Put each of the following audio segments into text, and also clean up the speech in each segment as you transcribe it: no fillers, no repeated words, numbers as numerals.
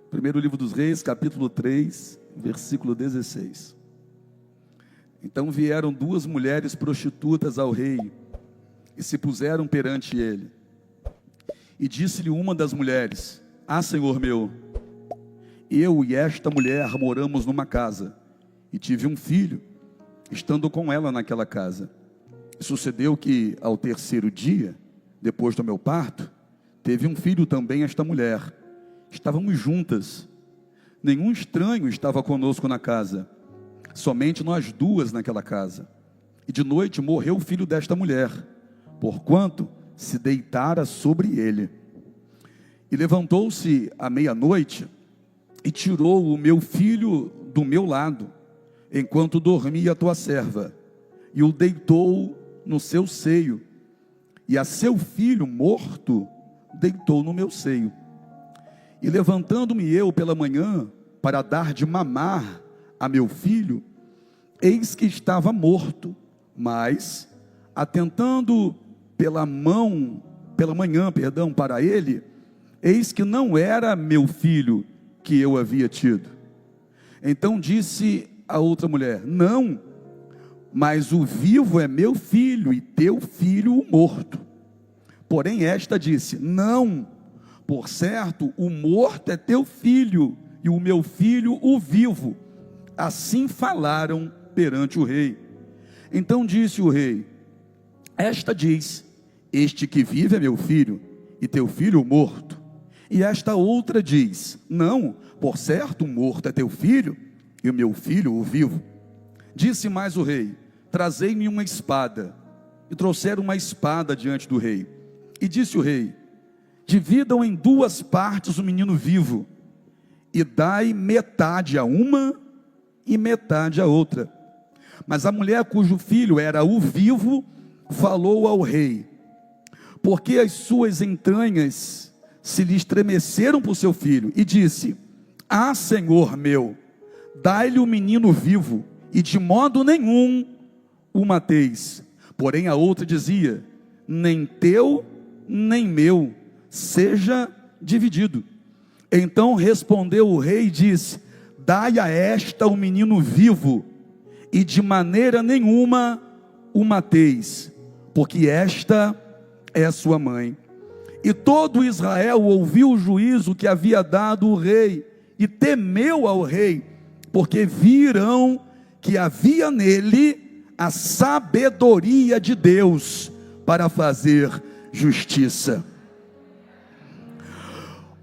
Primeiro livro dos Reis, capítulo 3, versículo 16. Então vieram duas mulheres prostitutas ao rei, e se puseram perante ele. E disse-lhe uma das mulheres: Ah, senhor meu, eu e esta mulher moramos numa casa, e tive um filho, estando com ela naquela casa. E sucedeu que, ao terceiro dia, depois do meu parto, teve um filho também esta mulher. Estávamos juntas, nenhum estranho estava conosco na casa, somente nós duas naquela casa. E de noite morreu o filho desta mulher, porquanto se deitara sobre ele. E levantou-se à meia-noite, e tirou o meu filho do meu lado, enquanto dormia a tua serva, e o deitou no seu seio, e a seu filho morto deitou no meu seio. E levantando-me eu pela manhã, para dar de mamar a meu filho, eis que estava morto, mas, atentando pela manhã, para ele, eis que não era meu filho que eu havia tido. Então disse a outra mulher: Não, mas o vivo é meu filho, e teu filho o morto. Porém esta disse: Não, por certo, o morto é teu filho, e o meu filho o vivo. Assim falaram perante o rei. Então disse o rei: Esta diz: Este que vive é meu filho, e teu filho o morto. E esta outra diz: Não, por certo, o morto é teu filho, e o meu filho o vivo. Disse mais o rei: Trazei-me uma espada. E trouxeram uma espada diante do rei. E disse o rei: Dividam em duas partes o menino vivo, e dai metade a uma e metade a outra. Mas a mulher cujo filho era o vivo falou ao rei, porque as suas entranhas se lhe estremeceram por seu filho, e disse: Ah, senhor meu, dai-lhe o menino vivo, e de modo nenhum o mateis. Porém a outra dizia: Nem teu, nem meu, seja dividido. Então respondeu o rei e disse: Dai a esta o menino vivo, e de maneira nenhuma o mateis, porque esta é sua mãe. E todo Israel ouviu o juízo que havia dado o rei, e temeu ao rei, porque viram que havia nele a sabedoria de Deus para fazer justiça.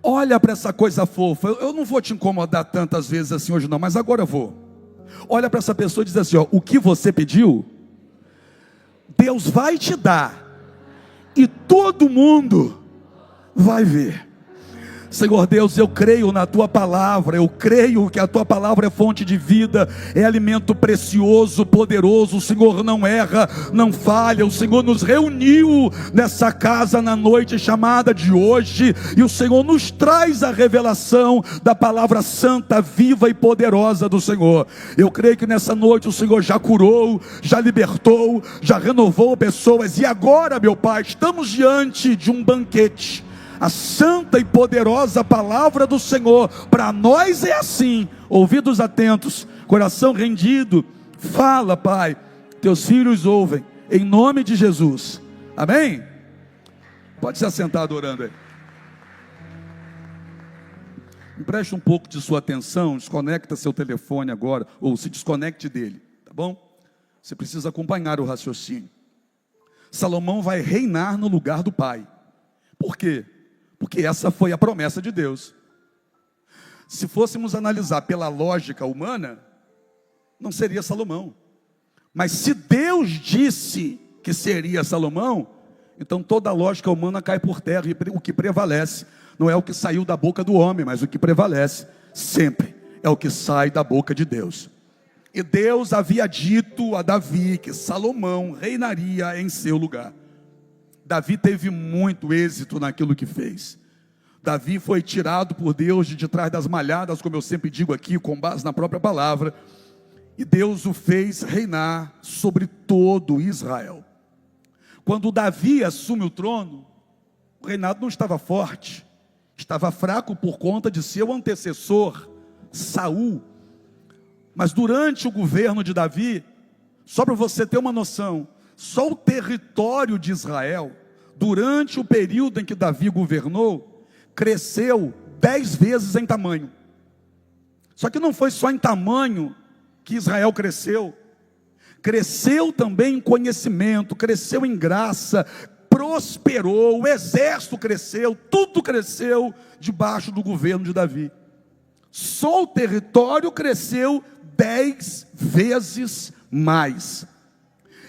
Olha para essa coisa fofa. Eu não vou te incomodar tantas vezes assim hoje não, mas agora eu vou. Olha para essa pessoa e diz assim: ó, o que você pediu, Deus vai te dar, e todo mundo vai ver. Senhor Deus, eu creio na tua palavra, eu creio que a tua palavra é fonte de vida, é alimento precioso, poderoso. O Senhor não erra, não falha. O Senhor nos reuniu nessa casa na noite chamada de hoje, e o Senhor nos traz a revelação da palavra santa, viva e poderosa do Senhor. Eu creio que nessa noite o Senhor já curou, já libertou, já renovou pessoas, e agora, meu Pai, estamos diante de um banquete. A santa e poderosa palavra do Senhor para nós é assim: ouvidos atentos, coração rendido. Fala, Pai, teus filhos ouvem, em nome de Jesus, amém? Pode se assentar adorando aí. Empreste um pouco de sua atenção, desconecta seu telefone agora, ou se desconecte dele, tá bom? Você precisa acompanhar o raciocínio. Salomão vai reinar no lugar do pai. Por quê? Porque essa foi a promessa de Deus. Se fôssemos analisar pela lógica humana, não seria Salomão. Mas se Deus disse que seria Salomão, então toda a lógica humana cai por terra, e o que prevalece não é o que saiu da boca do homem, mas o que prevalece sempre é o que sai da boca de Deus. E Deus havia dito a Davi que Salomão reinaria em seu lugar. Davi teve muito êxito naquilo que fez. Davi foi tirado por Deus de trás das malhadas, como eu sempre digo aqui, com base na própria palavra, e Deus o fez reinar sobre todo Israel. Quando Davi assume o trono, o reinado não estava forte, Estava fraco por conta de seu antecessor, Saul. Mas durante o governo de Davi, só para você ter uma noção, só o território de Israel, durante o período em que Davi governou, cresceu 10 vezes em tamanho. Só que não foi só em tamanho que Israel cresceu. Cresceu também em conhecimento, cresceu em graça, prosperou, o exército cresceu, tudo cresceu debaixo do governo de Davi. Só o território cresceu 10 vezes mais.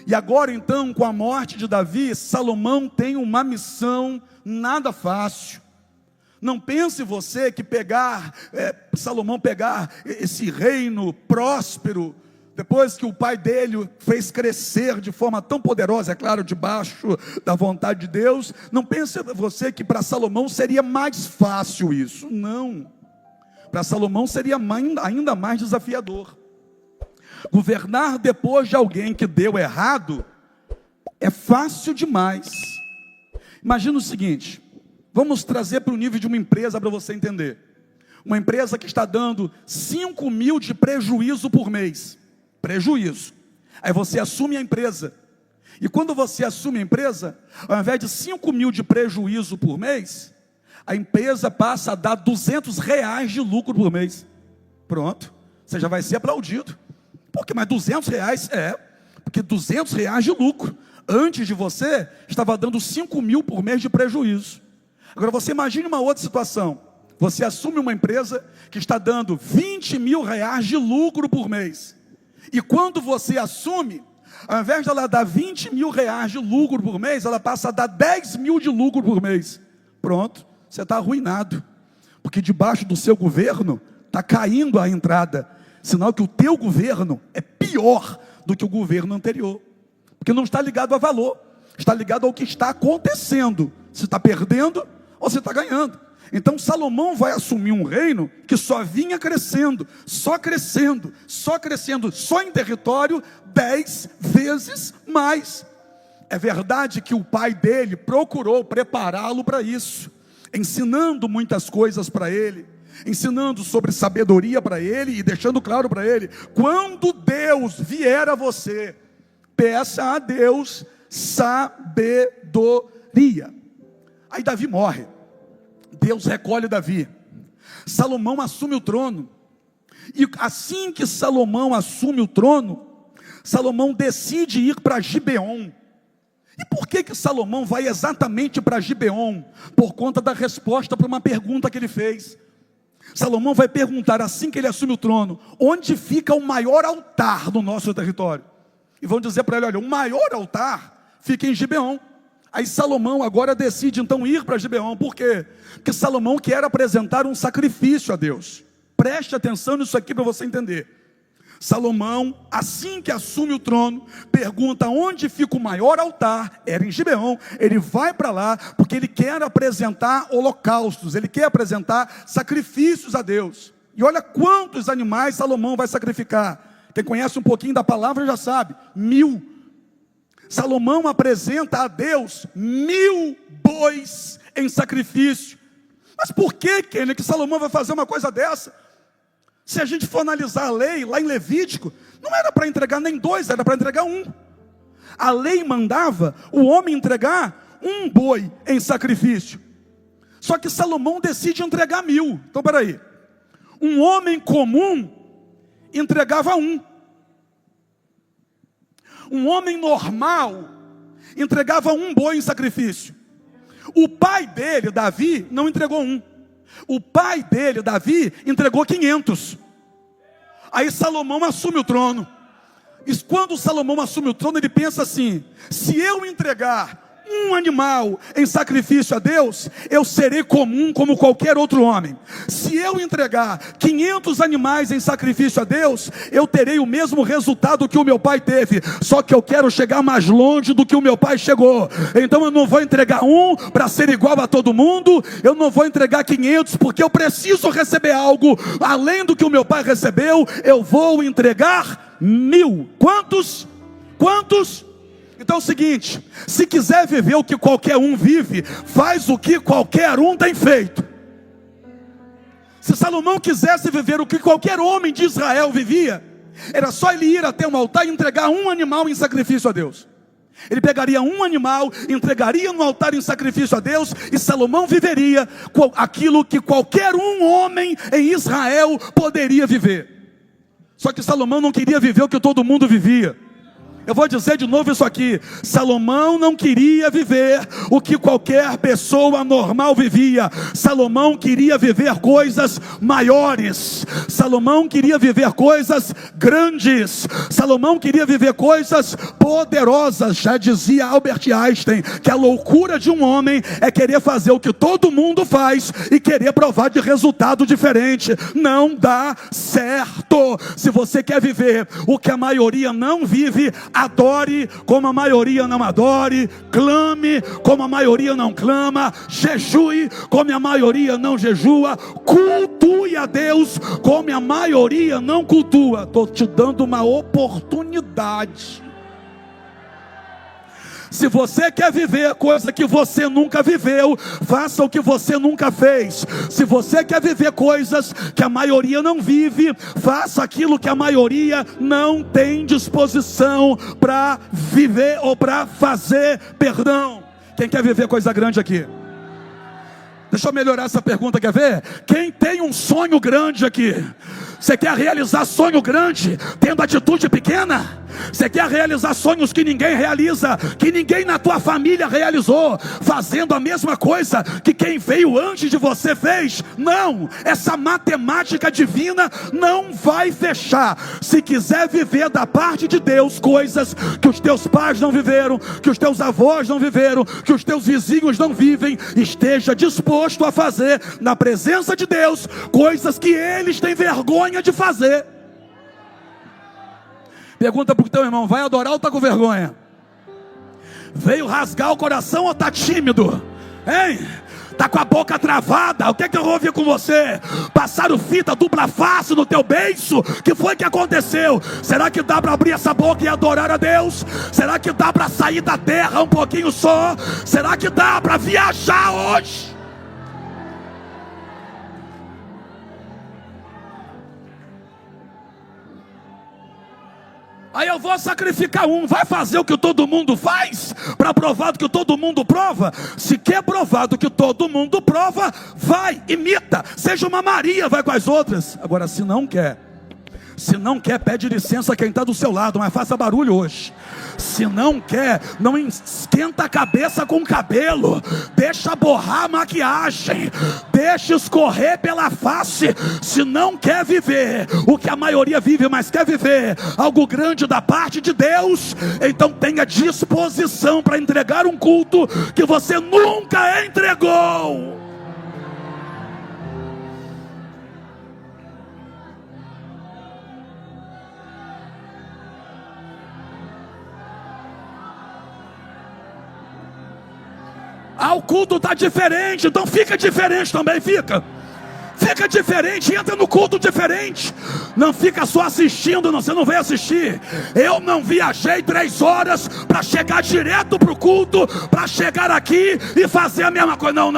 E agora então, com a morte de Davi, Salomão tem uma missão nada fácil. Não pense você que Salomão pegar esse reino próspero, depois que o pai dele fez crescer de forma tão poderosa, é claro, debaixo da vontade de Deus, não pense você que para Salomão seria mais fácil isso. Não. Para Salomão seria ainda mais desafiador. Governar depois de alguém que deu errado é fácil demais. Imagina o seguinte, vamos trazer para o nível de uma empresa para você entender. Uma empresa que está dando 5 mil de prejuízo por mês. Prejuízo. Aí você assume a empresa. E quando você assume a empresa, ao invés de 5 mil de prejuízo por mês, a empresa passa a dar R$200 de lucro por mês. Pronto. Você já vai ser aplaudido. Porque mais R$200? Porque R$200 de lucro. Antes de você, estava dando 5 mil por mês de prejuízo. Agora você imagine uma outra situação. Você assume uma empresa que está dando R$20 mil de lucro por mês. E quando você assume, ao invés de ela dar R$20 mil de lucro por mês, ela passa a dar 10 mil de lucro por mês. Pronto, você está arruinado. Porque debaixo do seu governo está caindo a entrada. Sinal que o teu governo é pior do que o governo anterior. Porque não está ligado a valor, está ligado ao que está acontecendo. Se está perdendo ou se está ganhando. Então Salomão vai assumir um reino que só vinha crescendo, só crescendo, só crescendo, só em território 10 vezes mais. É verdade que o pai dele procurou prepará-lo para isso, ensinando muitas coisas para ele, ensinando sobre sabedoria para ele e deixando claro para ele: quando Deus vier a você, peça a Deus sabedoria. Aí Davi morre, Deus recolhe Davi, Salomão assume o trono, e assim que Salomão assume o trono, Salomão decide ir para Gibeon. E por que Salomão vai exatamente para Gibeon? Por conta da resposta para uma pergunta que ele fez. Salomão vai perguntar, assim que ele assume o trono, onde fica o maior altar no nosso território? E vão dizer para ele: olha, o maior altar fica em Gibeon. Aí Salomão agora decide então ir para Gibeon. Por quê? Porque Salomão quer apresentar um sacrifício a Deus. Preste atenção nisso aqui para você entender. Salomão, assim que assume o trono, pergunta onde fica o maior altar. Era em Gibeon. Ele vai para lá porque ele quer apresentar holocaustos, ele quer apresentar sacrifícios a Deus. E olha quantos animais Salomão vai sacrificar. Quem conhece um pouquinho da palavra já sabe: 1000. Salomão apresenta a Deus 1000 bois em sacrifício. Mas por que Salomão vai fazer uma coisa dessa? Se a gente for analisar a lei, lá em Levítico, não era para entregar nem 2, era para entregar 1. A lei mandava o homem entregar 1 boi em sacrifício. Só que Salomão decide entregar 1000. Então, peraí. Um homem comum entregava 1. Um homem normal entregava 1 boi em sacrifício. O pai dele, Davi, não entregou 1. O pai dele, Davi, entregou 500. Aí Salomão assume o trono. E quando Salomão assume o trono, ele pensa assim: se eu entregar 1 animal em sacrifício a Deus, eu serei comum como qualquer outro homem. Se eu entregar 500 animais em sacrifício a Deus, eu terei o mesmo resultado que o meu pai teve. Só que eu quero chegar mais longe do que o meu pai chegou. Então eu não vou entregar 1 para ser igual a todo mundo. Eu não vou entregar 500 porque eu preciso receber algo além do que o meu pai recebeu. Eu vou entregar 1000. Quantos? Então é o seguinte: se quiser viver o que qualquer um vive, faz o que qualquer um tem feito. Se Salomão quisesse viver o que qualquer homem de Israel vivia, era só ele ir até um altar e entregar um animal em sacrifício a Deus. Ele pegaria um animal, entregaria no altar em sacrifício a Deus, e Salomão viveria aquilo que qualquer um homem em Israel poderia viver. Só que Salomão não queria viver o que todo mundo vivia. Eu vou dizer de novo isso aqui: Salomão não queria viver o que qualquer pessoa normal vivia. Salomão queria viver coisas maiores. Salomão queria viver coisas grandes. Salomão queria viver coisas poderosas. Já dizia Albert Einstein que a loucura de um homem é querer fazer o que todo mundo faz e querer provar de resultado diferente. Não dá certo. Se você quer viver o que a maioria não vive, adore como a maioria não adore, clame como a maioria não clama, jejue como a maioria não jejua, cultue a Deus como a maioria não cultua. Estou te dando uma oportunidade. Se você quer viver coisa que você nunca viveu, faça o que você nunca fez. Se você quer viver coisas que a maioria não vive, faça aquilo que a maioria não tem disposição para viver ou para fazer, perdão. Quem quer viver coisa grande aqui? Deixa eu melhorar essa pergunta, quer ver? Quem tem um sonho grande aqui? Você quer realizar sonho grande, tendo atitude pequena? Você quer realizar sonhos que ninguém realiza, que ninguém na tua família realizou, fazendo a mesma coisa que quem veio antes de você fez? Não, essa matemática divina não vai fechar. Se quiser viver da parte de Deus coisas que os teus pais não viveram, que os teus avós não viveram, que os teus vizinhos não vivem, esteja disposto a fazer na presença de Deus coisas que eles têm vergonha de fazer. Pergunta para o teu irmão: vai adorar ou está com vergonha? Veio rasgar o coração ou está tímido? Hein? Está com a boca travada? O que é que houve com você? Passaram fita dupla face no teu beiço? O que foi que aconteceu? Será que dá para abrir essa boca e adorar a Deus? Será que dá para sair da terra um pouquinho só? Será que dá para viajar hoje? Aí eu vou sacrificar um. Vai fazer o que todo mundo faz? Para provar do que todo mundo prova? Se quer provar do que todo mundo prova, vai, imita. Seja uma Maria, vai com as outras. Agora, se não quer, pede licença a quem está do seu lado, mas faça barulho hoje. Se não quer, não esquenta a cabeça com o cabelo, deixa borrar a maquiagem, deixa escorrer pela face. Se não quer viver o que a maioria vive, mas quer viver algo grande da parte de Deus, então tenha disposição para entregar um culto que você nunca entregou. O culto está diferente, então fica diferente também, fica diferente, entra no culto diferente. Não fica só assistindo, não, você não veio assistir. Eu não viajei 3 horas para chegar direto para o culto, para chegar aqui e fazer a mesma coisa. Não,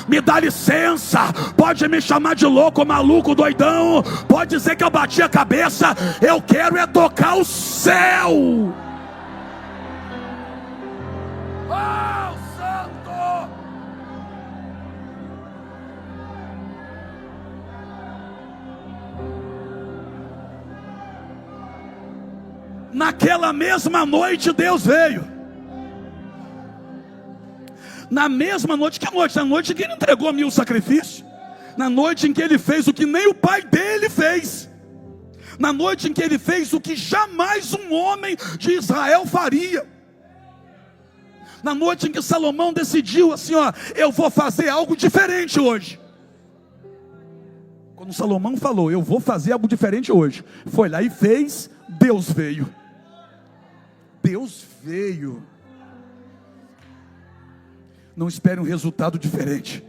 me dá licença. Pode me chamar de louco, maluco, doidão, pode dizer que eu bati a cabeça. Eu quero é tocar o céu. Naquela mesma noite Deus veio. Na mesma noite, que noite? Na noite em que ele entregou 1000 sacrifícios. Na noite em que ele fez o que nem o pai dele fez. Na noite em que ele fez o que jamais um homem de Israel faria. Na noite em que Salomão decidiu assim, eu vou fazer algo diferente hoje. Quando Salomão falou, eu vou fazer algo diferente hoje, foi lá e fez, Deus veio. Deus veio. Não espere um resultado diferente,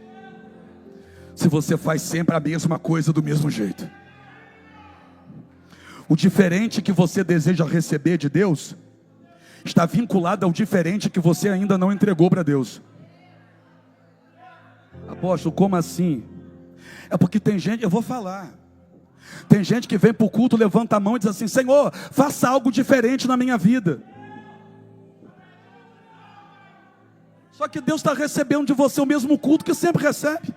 se você faz sempre a mesma coisa do mesmo jeito. O diferente que você deseja receber de Deus está vinculado ao diferente que você ainda não entregou para Deus. Apóstolo, como assim? É porque tem gente, eu vou falar, tem gente que vem para o culto, levanta a mão e diz assim: Senhor, faça algo diferente na minha vida. Só que Deus está recebendo de você o mesmo culto que sempre recebe.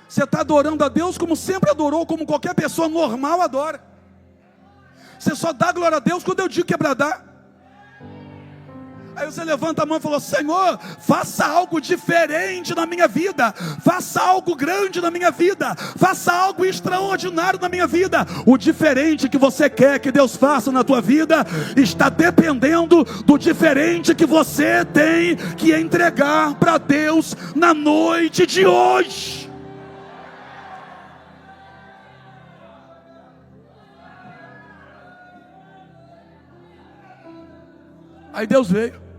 Você está adorando a Deus como sempre adorou, como qualquer pessoa normal adora. Você só dá glória a Deus quando eu digo que é para dar. Aí você levanta a mão e fala: Senhor, faça algo diferente na minha vida, faça algo grande na minha vida, faça algo extraordinário na minha vida. O diferente que você quer que Deus faça na tua vida está dependendo do diferente que você tem que entregar para Deus na noite de hoje. Aí Deus veio.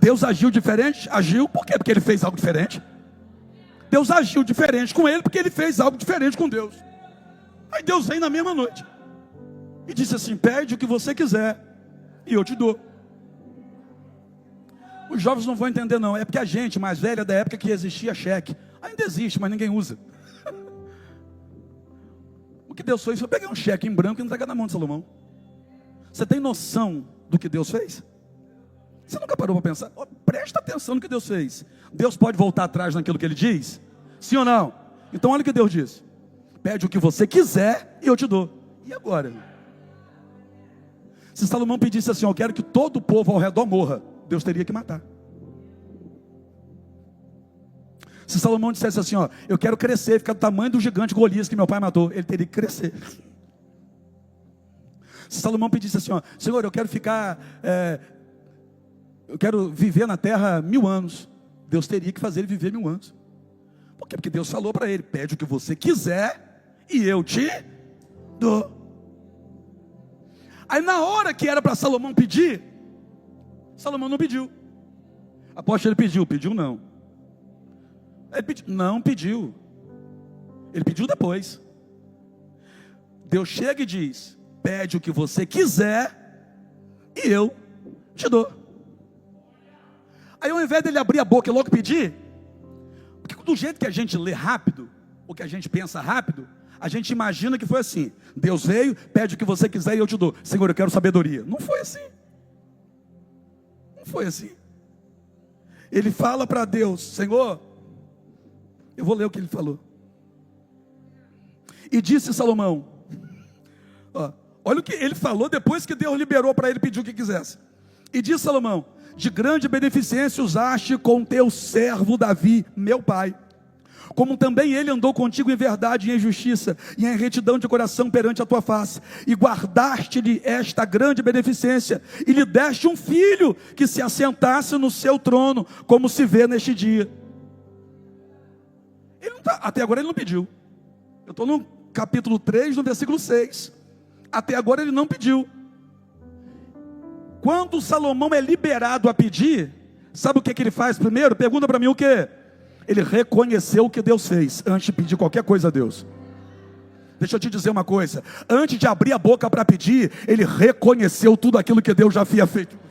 Deus agiu diferente? Agiu, por quê? Porque Ele fez algo diferente. Deus agiu diferente com ele, porque Ele fez algo diferente com Deus. Aí Deus vem na mesma noite e disse assim: pede o que você quiser e eu te dou. Os jovens não vão entender não, é porque a gente mais velha, da época que existia cheque, ainda existe, mas ninguém usa. O que Deus fez foi pegar um cheque em branco e entregar na mão de Salomão. Você tem noção do que Deus fez? Você nunca parou para pensar? Presta atenção no que Deus fez. Deus pode voltar atrás naquilo que Ele diz? Sim ou não? Então olha o que Deus disse: pede o que você quiser e eu te dou. E agora? Se Salomão pedisse assim: eu quero que todo o povo ao redor morra, Deus teria que matar. Se Salomão dissesse assim: eu quero crescer, ficar do tamanho do gigante Golias que meu pai matou, ele teria que crescer. Se Salomão pedisse assim: Senhor, eu quero ficar, eu quero viver na terra 1000 anos, Deus teria que fazer ele viver 1000 anos. Por quê? Porque Deus falou para ele: pede o que você quiser e eu te dou. Aí na hora que era para Salomão pedir, Salomão não pediu. Aposto ele pediu não. Ele pediu, não pediu. Ele pediu depois. Deus chega e diz: pede o que você quiser e eu te dou. Aí ao invés dele abrir a boca e logo pedir, porque do jeito que a gente lê rápido, ou que a gente pensa rápido, a gente imagina que foi assim: Deus veio, pede o que você quiser e eu te dou. Senhor, eu quero sabedoria. Não foi assim. Não foi assim. Ele fala para Deus: Senhor, eu vou ler o que ele falou. E disse Salomão, olha o que ele falou depois que Deus liberou para ele pedir o que quisesse. E disse Salomão: de grande beneficência usaste com teu servo Davi, meu pai, como também ele andou contigo em verdade e em justiça, e em retidão de coração perante a tua face, e guardaste-lhe esta grande beneficência, e lhe deste um filho, que se assentasse no seu trono, como se vê neste dia. Até agora ele não pediu. Eu estou no capítulo 3, no versículo 6. Até agora ele não pediu. Quando Salomão é liberado a pedir, sabe o que ele faz primeiro? Pergunta para mim o que? Ele reconheceu o que Deus fez, antes de pedir qualquer coisa a Deus. Deixa eu te dizer uma coisa: antes de abrir a boca para pedir, ele reconheceu tudo aquilo que Deus já havia feito.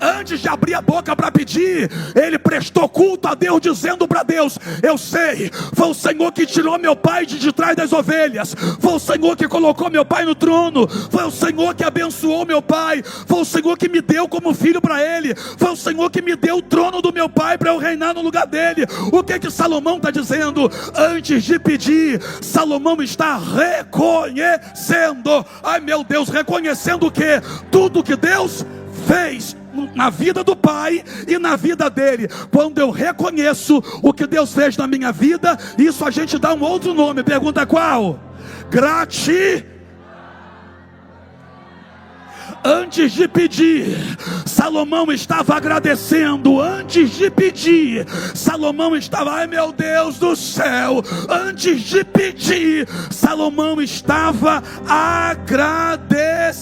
Antes de abrir a boca para pedir, ele prestou culto a Deus, dizendo para Deus: eu sei, foi o Senhor que tirou meu pai de trás das ovelhas, foi o Senhor que colocou meu pai no trono, foi o Senhor que abençoou meu pai, foi o Senhor que me deu como filho para ele, foi o Senhor que me deu o trono do meu pai para eu reinar no lugar dele. O que Salomão está dizendo? Antes de pedir, Salomão está reconhecendo, ai meu Deus, reconhecendo o que? Tudo que Deus fez na vida do pai e na vida dele. Quando eu reconheço o que Deus fez na minha vida, isso a gente dá um outro nome. Pergunta qual? Gratidão. Antes de pedir, Salomão estava agradecendo. Antes de pedir, Salomão estava, ai meu Deus do céu, antes de pedir, Salomão estava agradecendo.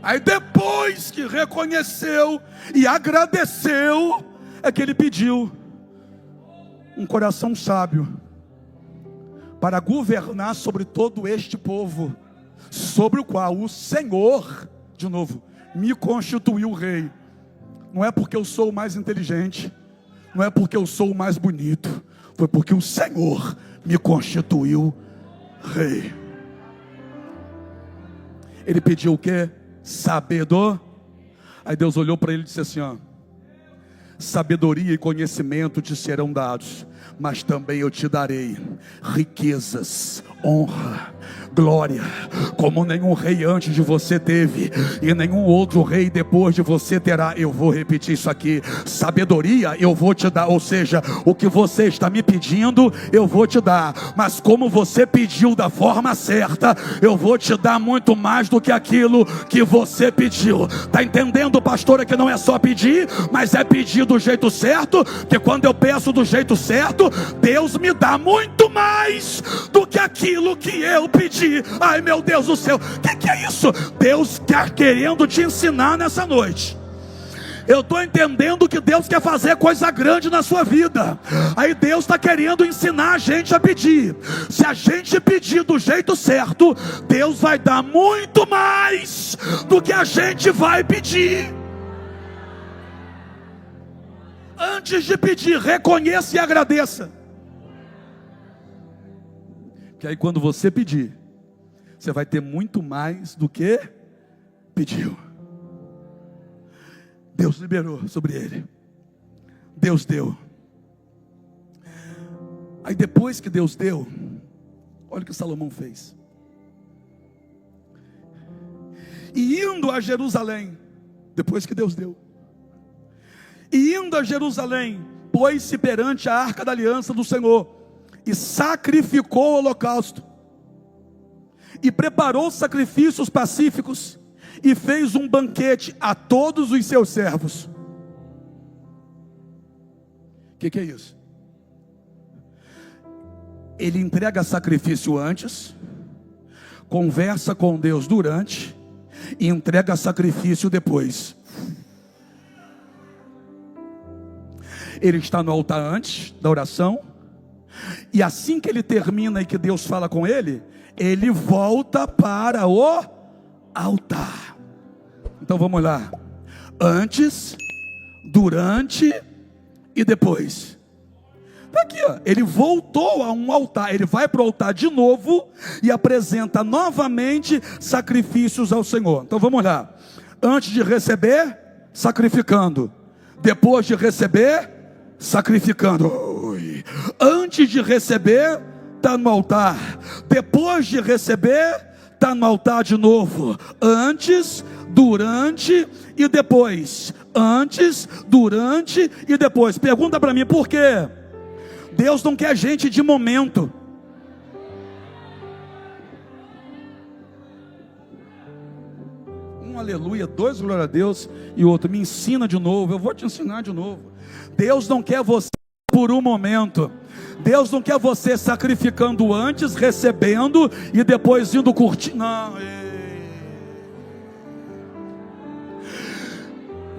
Aí depois que reconheceu e agradeceu, é que ele pediu um coração sábio para governar sobre todo este povo, sobre o qual o Senhor De novo, me constituiu rei. Não é porque eu sou o mais inteligente, não é porque eu sou o mais bonito, foi porque o Senhor me constituiu rei. Ele pediu o quê? Sabedoria. Aí Deus olhou para ele e disse assim, ó: sabedoria e conhecimento te serão dados, mas também eu te darei riquezas, honra, glória, como nenhum rei antes de você teve, e nenhum outro rei depois de você terá. Eu vou repetir isso aqui: sabedoria eu vou te dar, ou seja, o que você está me pedindo, eu vou te dar, mas como você pediu da forma certa, eu vou te dar muito mais do que aquilo que você pediu. Está entendendo, pastora, que não é só pedir, mas é pedir do jeito certo, que quando eu peço do jeito certo, Deus me dá muito mais do que aquilo que eu pedi. Ai, meu Deus do céu, o que é isso? Deus está querendo te ensinar nessa noite. Eu estou entendendo que Deus quer fazer coisa grande na sua vida. Aí Deus está querendo ensinar a gente a pedir. Se a gente pedir do jeito certo, Deus vai dar muito mais do que a gente vai pedir. Antes de pedir, reconheça e agradeça. Que aí quando você pedir, você vai ter muito mais do que pediu. Deus liberou sobre ele. Deus deu. Aí depois que Deus deu, olha o que Salomão fez. E indo a Jerusalém, depois que Deus deu, e indo a Jerusalém, pôs-se perante a arca da aliança do Senhor, e sacrificou o holocausto, e preparou sacrifícios pacíficos, e fez um banquete a todos os seus servos. O que é isso? Ele entrega sacrifício antes, conversa com Deus durante, e entrega sacrifício depois. Ele está no altar antes da oração, e assim que ele termina e que Deus fala com ele, ele volta para o altar. Então vamos lá: antes, durante e depois. Está aqui, ó. Ele voltou a um altar, ele vai para o altar de novo e apresenta novamente sacrifícios ao Senhor. Então vamos lá: antes de receber, sacrificando; depois de receber, sacrificando. Antes de receber, está no altar; depois de receber, está no altar de novo. Antes, durante e depois. Antes, durante e depois. Pergunta para mim, por quê? Deus não quer gente de momento. Um aleluia, dois glória a Deus, e outro me ensina de novo. Eu vou te ensinar de novo. Deus não quer você por um momento. Deus não quer você sacrificando antes, recebendo e depois indo curtir. Não.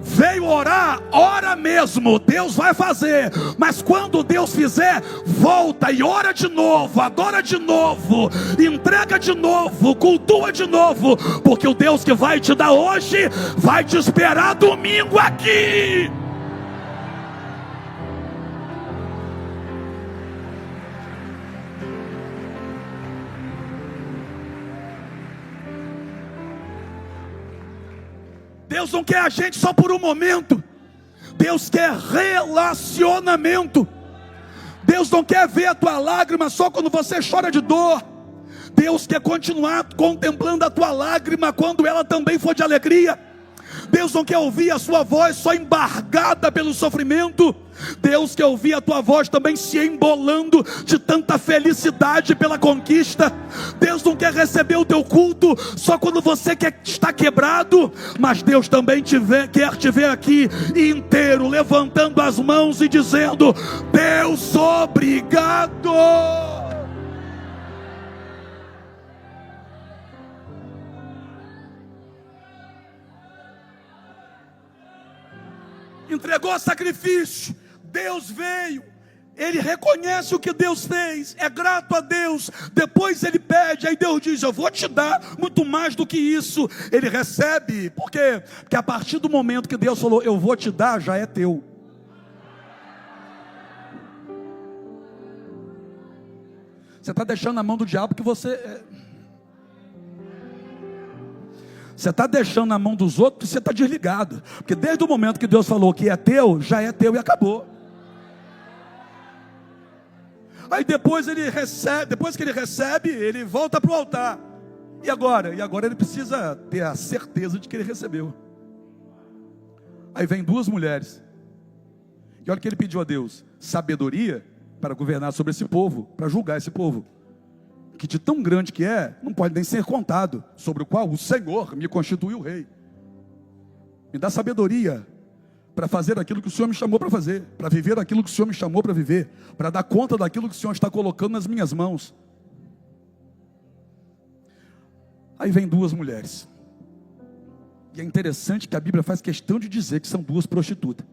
Veio orar, ora mesmo, Deus vai fazer. Mas quando Deus fizer, volta e ora de novo, adora de novo, entrega de novo, cultua de novo, porque o Deus que vai te dar hoje, vai te esperar domingo aqui. Deus não quer a gente só por um momento. Deus quer relacionamento. Deus não quer ver a tua lágrima só quando você chora de dor. Deus quer continuar contemplando a tua lágrima quando ela também for de alegria. Deus não quer ouvir a sua voz só embargada pelo sofrimento. Deus quer ouvir a tua voz também se embolando de tanta felicidade pela conquista. Deus não quer receber o teu culto só quando você está quebrado, mas Deus também quer te ver aqui inteiro, levantando as mãos e dizendo: Deus, obrigado. Entregou sacrifício, Deus veio, ele reconhece o que Deus fez, é grato a Deus, depois ele pede, aí Deus diz, eu vou te dar muito mais do que isso. Ele recebe, por quê? Porque a partir do momento que Deus falou, eu vou te dar, já é teu. Você está deixando na mão do diabo que você está deixando na mão dos outros que você está desligado, porque desde o momento que Deus falou que é teu, já é teu e acabou. Aí depois que ele recebe, ele volta para o altar. E agora? E agora ele precisa ter a certeza de que ele recebeu. Aí vem duas mulheres. E olha o que ele pediu a Deus: sabedoria para governar sobre esse povo, para julgar esse povo, que de tão grande que é, não pode nem ser contado, sobre o qual o Senhor me constituiu rei. Me dá sabedoria para fazer aquilo que o Senhor me chamou para fazer, para viver aquilo que o Senhor me chamou para viver, para dar conta daquilo que o Senhor está colocando nas minhas mãos. Aí vem duas mulheres, e é interessante que a Bíblia faz questão de dizer que são duas prostitutas.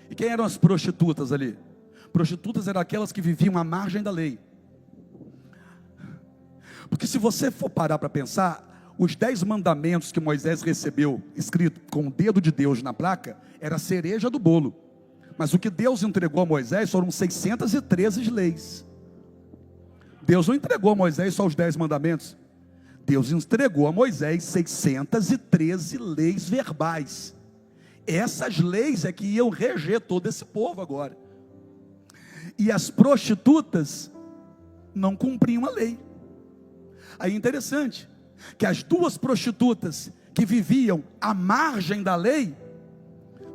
E quem eram as prostitutas ali? Prostitutas eram aquelas que viviam à margem da lei. Porque se você for parar para pensar, os 10 mandamentos que Moisés recebeu, escrito com o dedo de Deus na placa, era a cereja do bolo. Mas o que Deus entregou a Moisés foram 613 leis. Deus não entregou a Moisés só os 10 mandamentos. Deus entregou a Moisés 613 leis verbais. Essas leis é que iam reger todo esse povo agora. E as prostitutas não cumpriam a lei. Aí é interessante que as duas prostitutas que viviam à margem da lei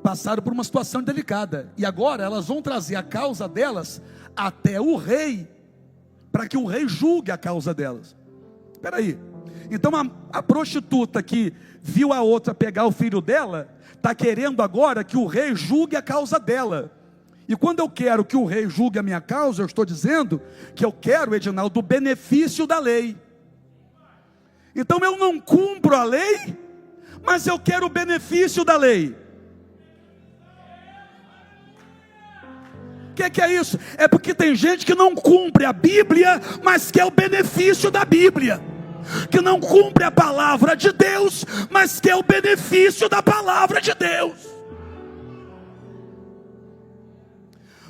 passaram por uma situação delicada, e agora elas vão trazer a causa delas até o rei, para que o rei julgue a causa delas. Espera aí, então a prostituta que viu a outra pegar o filho dela, está querendo agora que o rei julgue a causa dela. E quando eu quero que o rei julgue a minha causa, eu estou dizendo que eu quero, Edinaldo, o benefício da lei. Então eu não cumpro a lei, mas eu quero o benefício da lei. O que é isso? É porque tem gente que não cumpre a Bíblia, mas quer o benefício da Bíblia. Que não cumpre a palavra de Deus, mas quer o benefício da palavra de Deus.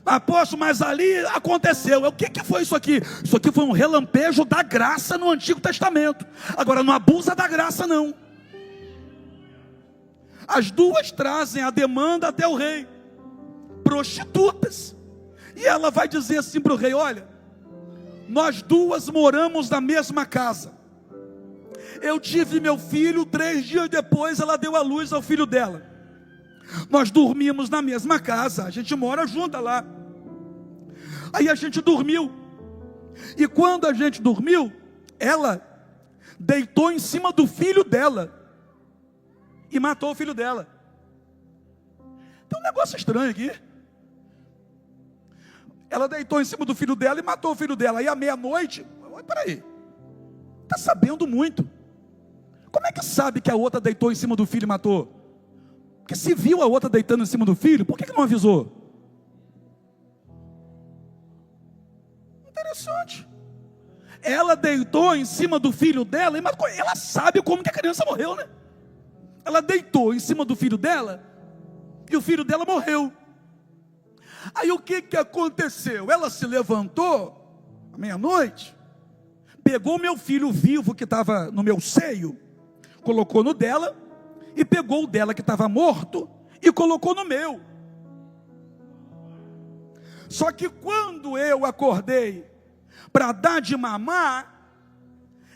Apóstolo, mas ali aconteceu. O que foi isso aqui? Isso aqui foi um relampejo da graça no Antigo Testamento. Agora não abusa da graça não. As duas trazem a demanda até o rei, prostitutas. E ela vai dizer assim para o rei: olha, nós duas moramos na mesma casa. Eu tive meu filho, 3 dias depois ela deu à luz ao filho dela. Nós dormimos na mesma casa, a gente mora junto lá. Aí a gente dormiu. E quando a gente dormiu, ela deitou em cima do filho dela e matou o filho dela. Tem um negócio estranho aqui. Ela deitou em cima do filho dela e matou o filho dela. Aí à meia-noite, peraí, está sabendo muito. Como é que sabe que a outra deitou em cima do filho e matou? Porque se viu a outra deitando em cima do filho, por que não avisou? Interessante. Ela deitou em cima do filho dela e matou. Ela sabe como que a criança morreu, né? Ela deitou em cima do filho dela e o filho dela morreu. Aí o que aconteceu? Ela se levantou à meia-noite, pegou meu filho vivo que estava no meu seio, colocou no dela, e pegou o dela que estava morto e colocou no meu. Só que quando eu acordei para dar de mamar,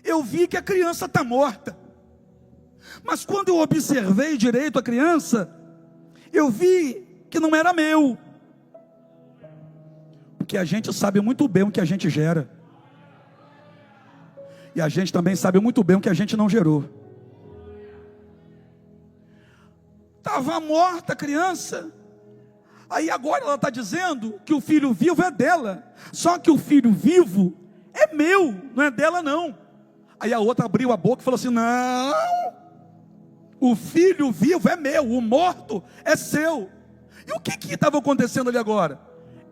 eu vi que a criança está morta. Mas quando eu observei direito a criança, eu vi que não era meu. Porque a gente sabe muito bem o que a gente gera. E a gente também sabe muito bem o que a gente não gerou. Estava morta a criança. Aí agora ela está dizendo que o filho vivo é dela. Só que o filho vivo é meu, não é dela não. Aí a outra abriu a boca e falou assim: não, o filho vivo é meu, o morto é seu. E o que estava acontecendo ali agora?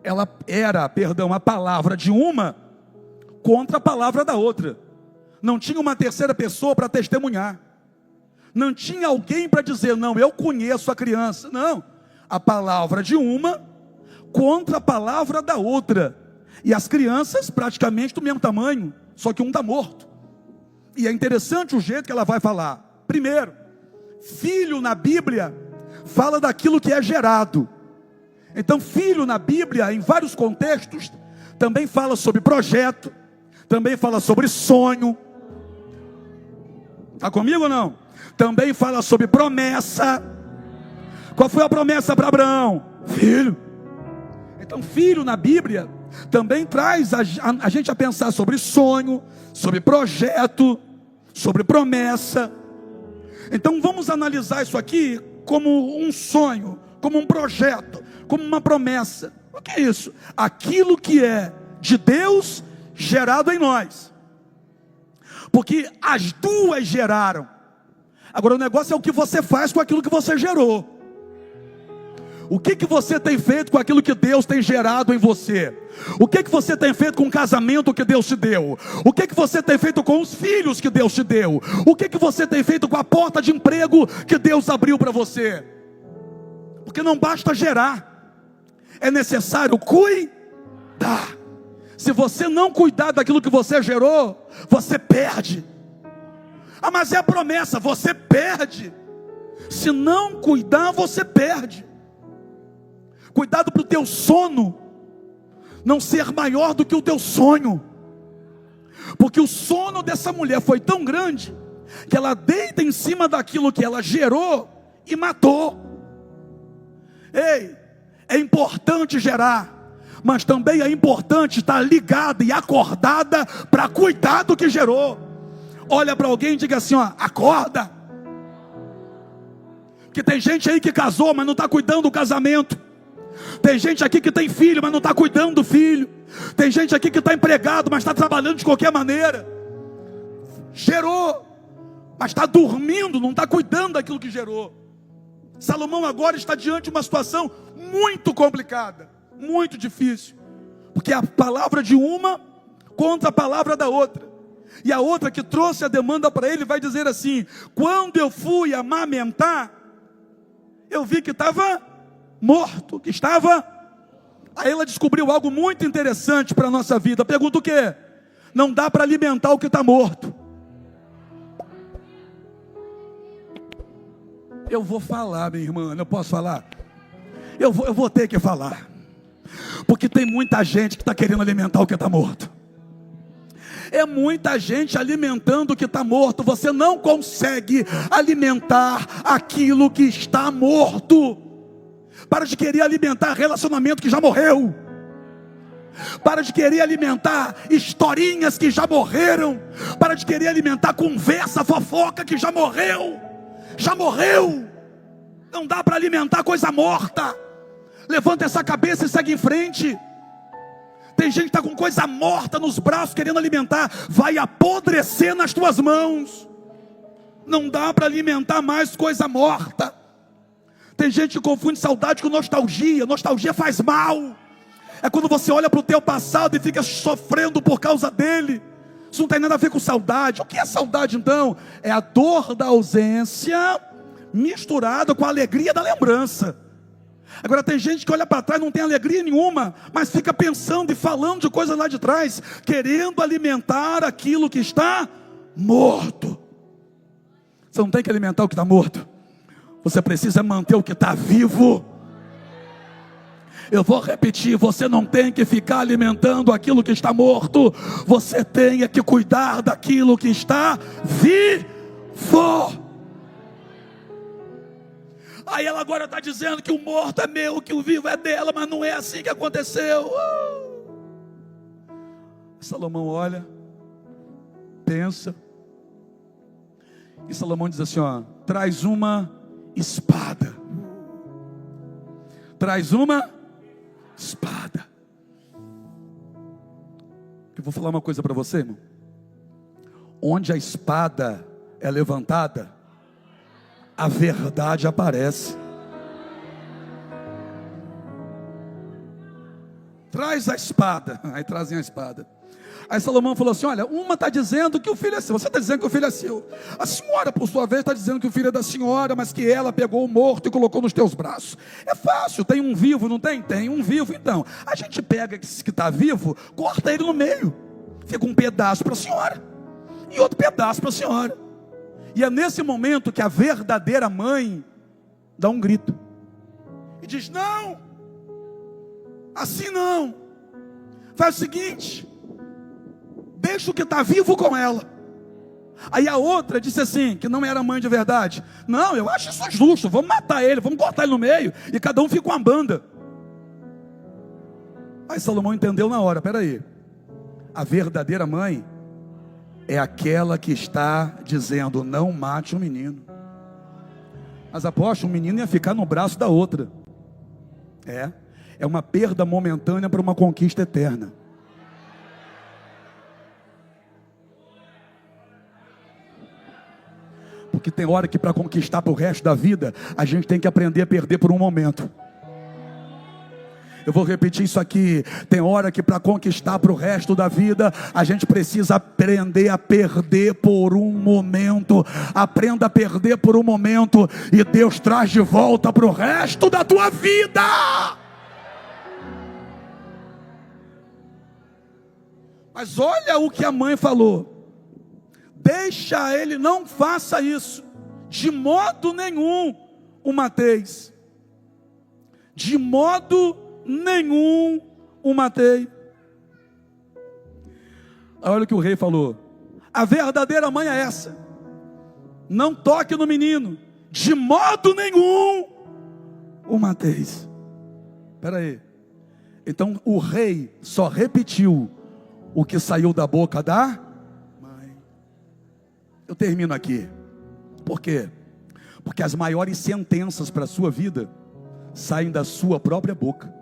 ela era, a palavra de uma contra a palavra da outra. Não tinha uma terceira pessoa para testemunhar. Não tinha alguém para dizer, não, eu conheço a criança. Não, a palavra de uma contra a palavra da outra. E as crianças praticamente do mesmo tamanho, só que um está morto. E é interessante o jeito que ela vai falar. Primeiro, filho na Bíblia fala daquilo que é gerado. Então filho na Bíblia, em vários contextos, também fala sobre projeto, também fala sobre sonho. Está comigo ou não? Também fala sobre promessa. Qual foi a promessa para Abraão? Filho. Então filho na Bíblia também traz a gente a pensar sobre sonho, sobre projeto, sobre promessa. Então vamos analisar isso aqui como um sonho, como um projeto, como uma promessa. O que é isso? Aquilo que é de Deus gerado em nós. Porque as duas geraram. Agora o negócio é o que você faz com aquilo que você gerou. O que você tem feito com aquilo que Deus tem gerado em você? O que você tem feito com o casamento que Deus te deu? O que você tem feito com os filhos que Deus te deu? O que você tem feito com a porta de emprego que Deus abriu para você? Porque não basta gerar, é necessário cuidar. Se você não cuidar daquilo que você gerou, você perde. Ah, mas é a promessa, você perde. Se não cuidar, você perde. Cuidado para o teu sono não ser maior do que o teu sonho. Porque o sono dessa mulher foi tão grande que ela deita em cima daquilo que ela gerou e matou. Ei, é importante gerar, mas também é importante estar ligada e acordada para cuidar do que gerou. Olha para alguém e diga assim, ó, acorda. Porque tem gente aí que casou, mas não está cuidando do casamento. Tem gente aqui que tem filho, mas não está cuidando do filho. Tem gente aqui que está empregado, mas está trabalhando de qualquer maneira. Gerou, mas está dormindo, não está cuidando daquilo que gerou. Salomão agora está diante de uma situação muito complicada, muito difícil. Porque a palavra de uma contra a palavra da outra. E a outra que trouxe a demanda para ele vai dizer assim: quando eu fui amamentar, eu vi que estava morto, que estava. Aí ela descobriu algo muito interessante para a nossa vida. Pergunta o quê? Não dá para alimentar o que está morto. Eu vou falar, minha irmã, eu posso falar? Eu vou ter que falar. Porque tem muita gente que está querendo alimentar o que está morto. É muita gente alimentando o que está morto. Você não consegue alimentar aquilo que está morto. Para de querer alimentar relacionamento que já morreu. Para de querer alimentar historinhas que já morreram. Para de querer alimentar conversa, fofoca que já morreu. Já morreu. Não dá para alimentar coisa morta. Levanta essa cabeça e segue em frente. Tem gente que está com coisa morta nos braços querendo alimentar. Vai apodrecer nas tuas mãos. Não dá para alimentar mais coisa morta. Tem gente que confunde saudade com nostalgia. Nostalgia faz mal. É quando você olha para o teu passado e fica sofrendo por causa dele. Isso não tem nada a ver com saudade. O que é saudade então? É a dor da ausência misturada com a alegria da lembrança. Agora tem gente que olha para trás, não tem alegria nenhuma, mas fica pensando e falando de coisas lá de trás, querendo alimentar aquilo que está morto. Você não tem que alimentar o que está morto. Você precisa manter o que está vivo. Eu vou repetir, você não tem que ficar alimentando aquilo que está morto. Você tem que cuidar daquilo que está vivo. Aí ela agora está dizendo que o morto é meu, que o vivo é dela, mas não é assim que aconteceu. Salomão olha, pensa, e Salomão diz assim, ó, traz uma espada. Traz uma espada. Eu vou falar uma coisa para você, irmão. Onde a espada é levantada, a verdade aparece. traz a espada. Aí trazem a espada. Aí Salomão falou assim: olha, uma está dizendo que o filho é seu, você está dizendo que o filho é seu. A senhora, por sua vez, está dizendo que o filho é da senhora, mas que ela pegou o morto e colocou nos teus braços. É fácil, tem um vivo, não tem? Tem um vivo. Então, a gente pega esse que está vivo, corta ele no meio. Fica um pedaço para a senhora e outro pedaço para a senhora. E é nesse momento que a verdadeira mãe dá um grito e diz: não, assim não. Faz o seguinte, deixa o que está vivo com ela. Aí a outra disse assim, que não era mãe de verdade: não, eu acho isso justo, vamos matar ele, vamos cortar ele no meio, e cada um fica com uma banda. Aí Salomão entendeu na hora: peraí, a verdadeira mãe é aquela que está dizendo: não mate o menino. Mas aposto, o menino ia ficar no braço da outra. É uma perda momentânea para uma conquista eterna. Porque tem hora que para conquistar para o resto da vida, a gente tem que aprender a perder por um momento. Eu vou repetir isso aqui. Tem hora que para conquistar para o resto da vida, a gente precisa aprender a perder por um momento. Aprenda a perder por um momento, e Deus traz de volta para o resto da tua vida. Mas olha o que a mãe falou: deixa ele, não faça isso, de modo nenhum o mateis. De modo nenhum o matei. Olha o que o rei falou: a verdadeira mãe é essa, não toque no menino, de modo nenhum o mateis. Espera aí, então o rei só repetiu o que saiu da boca da mãe. Eu termino aqui. Por quê? Porque as maiores sentenças para a sua vida saem da sua própria boca.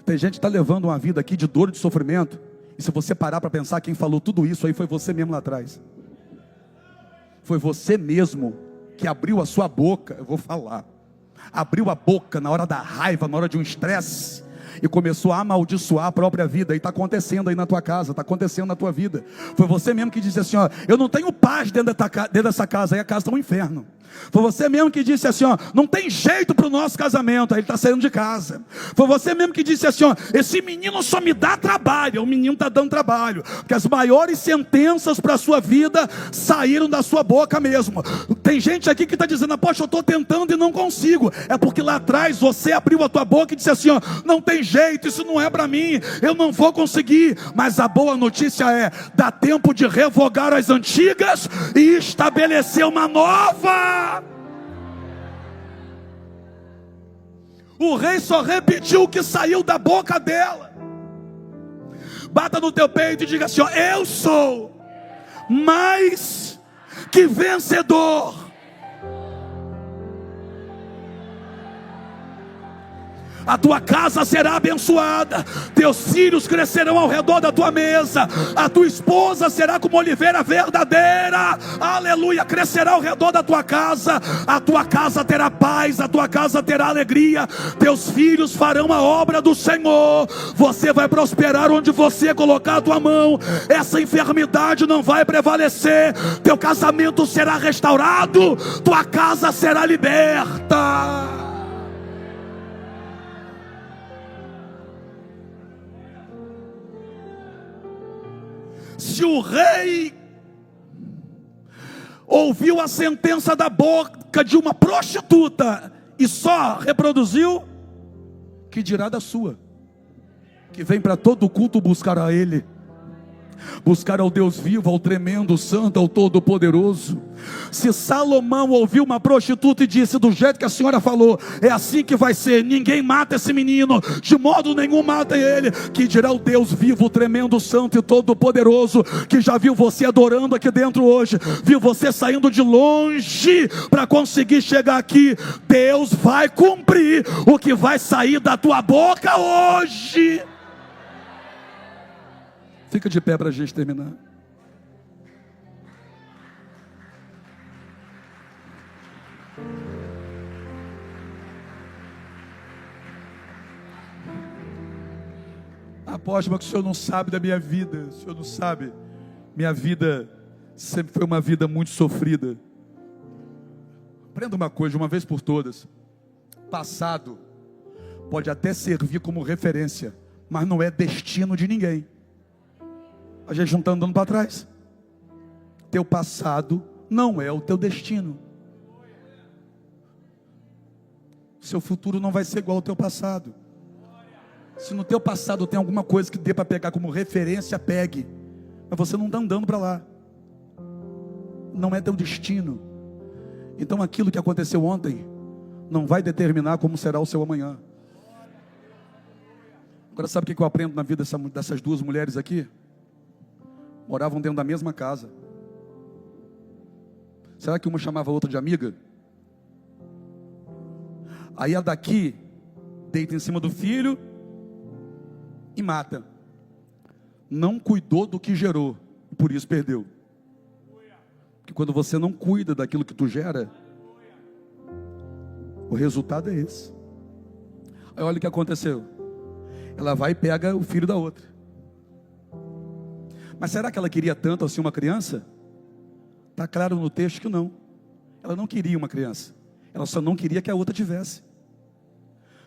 Tem gente que está levando uma vida aqui de dor e de sofrimento, e se você parar para pensar, quem falou tudo isso aí foi você mesmo lá atrás. Foi você mesmo que abriu a sua boca. Eu vou falar, abriu a boca na hora da raiva, na hora de um estresse, e começou a amaldiçoar a própria vida. E está acontecendo aí na tua casa, está acontecendo na tua vida. Foi você mesmo que disse assim: ó, eu não tenho paz dentro dessa casa. Aí a casa está um inferno. Foi você mesmo que disse assim: ó, não tem jeito para o nosso casamento. Aí ele está saindo de casa. Foi você mesmo que disse assim: ó, esse menino só me dá trabalho. O menino está dando trabalho, porque as maiores sentenças para a sua vida saíram da sua boca mesmo. Tem gente aqui que está dizendo: poxa, eu estou tentando e não consigo. É porque lá atrás você abriu a tua boca e disse assim: ó, não tem jeito, isso não é para mim, eu não vou conseguir. Mas a boa notícia é: dá tempo de revogar as antigas e estabelecer uma nova. O rei só repetiu o que saiu da boca dela. Bata no teu peito e diga assim: ó, eu sou mais que vencedor. A tua casa será abençoada, teus filhos crescerão ao redor da tua mesa, a tua esposa será como oliveira verdadeira, aleluia, crescerá ao redor da tua casa, a tua casa terá paz, a tua casa terá alegria, teus filhos farão a obra do Senhor, você vai prosperar onde você colocar a tua mão, essa enfermidade não vai prevalecer, teu casamento será restaurado, tua casa será liberta. Se o rei ouviu a sentença da boca de uma prostituta e só reproduziu, que dirá da sua, que vem para todo culto buscar a Ele, buscar ao Deus vivo, ao tremendo, santo, ao todo-poderoso. Se Salomão ouviu uma prostituta e disse: do jeito que a senhora falou, é assim que vai ser, ninguém mata esse menino, de modo nenhum mata ele, que dirá o Deus vivo, tremendo, santo e todo-poderoso, que já viu você adorando aqui dentro hoje, viu você saindo de longe para conseguir chegar aqui. Deus vai cumprir o que vai sair da tua boca hoje. Fica de pé para a gente terminar. Apóstolo, mas o senhor não sabe da minha vida. O senhor não sabe. Minha vida sempre foi uma vida muito sofrida. Aprenda uma coisa, de uma vez por todas. Passado pode até servir como referência, mas não é destino de ninguém. A gente não está andando para trás. Teu passado não é o teu destino. Seu futuro não vai ser igual ao teu passado. Se no teu passado tem alguma coisa que dê para pegar como referência, pegue. Mas você não está andando para lá. Não é teu destino. Então aquilo que aconteceu ontem não vai determinar como será o seu amanhã. Agora sabe o que eu aprendo na vida dessas duas mulheres aqui? Moravam dentro da mesma casa. Será que uma chamava a outra de amiga? Aí a daqui deita em cima do filho e mata. Não cuidou do que gerou, e por isso perdeu. Porque quando você não cuida daquilo que tu gera, o resultado é esse. Aí olha o que aconteceu. Ela vai e pega o filho da outra. Mas será que ela queria tanto assim uma criança? Está claro no texto que não. Ela não queria uma criança. Ela só não queria que a outra tivesse.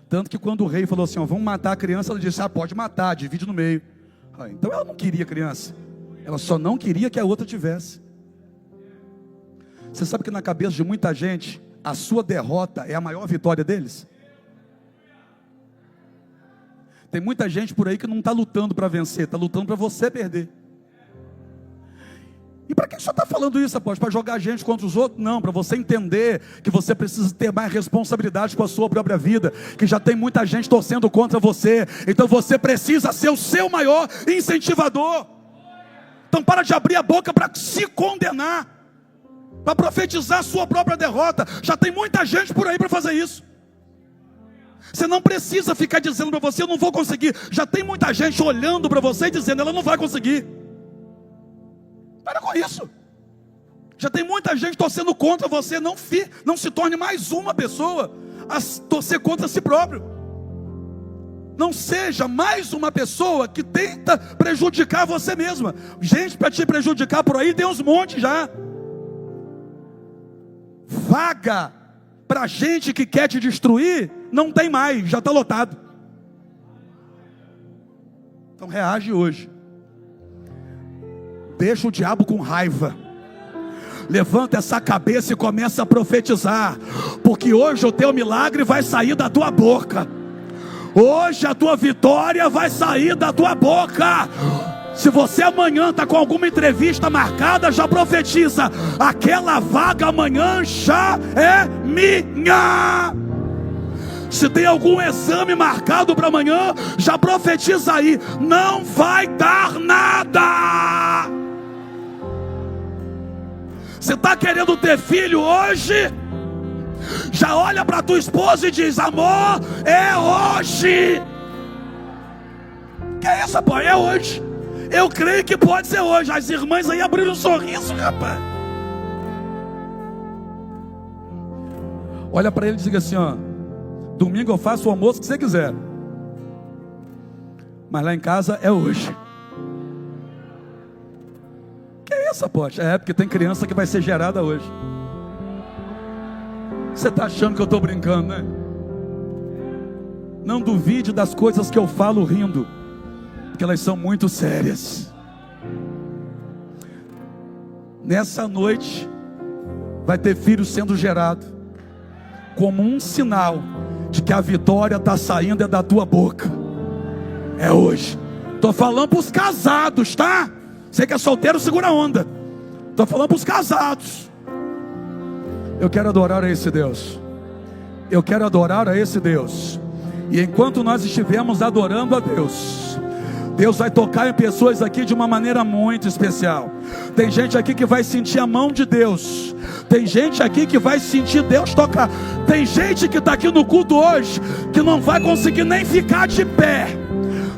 Tanto que quando o rei falou assim, ó, vamos matar a criança, ela disse, pode matar, divide no meio. Então ela não queria criança. Ela só não queria que a outra tivesse. Você sabe que na cabeça de muita gente, a sua derrota é a maior vitória deles? Tem muita gente por aí que não está lutando para vencer, está lutando para você perder. E para que o senhor está falando isso, apóstolo? Para jogar a gente contra os outros? Não, para você entender que você precisa ter mais responsabilidade com a sua própria vida, que já tem muita gente torcendo contra você, então você precisa ser o seu maior incentivador. Então para de abrir a boca para se condenar, para profetizar a sua própria derrota. Já tem muita gente por aí para fazer isso. Você não precisa ficar dizendo para você, eu não vou conseguir. Já tem muita gente olhando para você e dizendo, ela não vai conseguir. Para com isso. Já tem muita gente torcendo contra você. Não se torne mais uma pessoa a torcer contra si próprio. Não seja mais uma pessoa que tenta prejudicar você mesma. Gente para te prejudicar por aí tem uns montes já. Vaga para gente que quer te destruir não tem mais, já está lotado. Então reage hoje. Deixa o diabo com raiva. Levanta essa cabeça e começa a profetizar. Porque hoje o teu milagre vai sair da tua boca. Hoje a tua vitória vai sair da tua boca. Se você amanhã está com alguma entrevista marcada, já profetiza. Aquela vaga amanhã já é minha. Se tem algum exame marcado para amanhã, já profetiza aí. Não vai dar nada. Você está querendo ter filho hoje? Já olha para tua esposa e diz, amor, é hoje. Que é isso, pô? É hoje. Eu creio que pode ser hoje. As irmãs aí abriram um sorriso, rapaz. Olha para ele e diga assim, ó, domingo eu faço o almoço que você quiser, mas lá em casa é hoje. Que é isso, apóstolo? É porque tem criança que vai ser gerada hoje. Você está achando que eu estou brincando, né? Não duvide das coisas que eu falo rindo, porque elas são muito sérias. Nessa noite vai ter filho sendo gerado, como um sinal de que a vitória está saindo da tua boca. É hoje. Estou falando para os casados, tá? Você que é solteiro, segura a onda. Estou falando para os casados. Eu quero adorar a esse Deus. Eu quero adorar a esse Deus. E enquanto nós estivermos adorando a Deus, Deus vai tocar em pessoas aqui de uma maneira muito especial. Tem gente aqui que vai sentir a mão de Deus. Tem gente aqui que vai sentir Deus tocar. Tem gente que está aqui no culto hoje que não vai conseguir nem ficar de pé.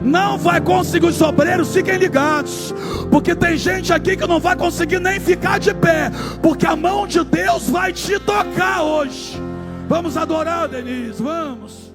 Não vai conseguir, os obreiros fiquem ligados, porque tem gente aqui que não vai conseguir nem ficar de pé, porque a mão de Deus vai te tocar hoje. Vamos adorar, Denise, vamos.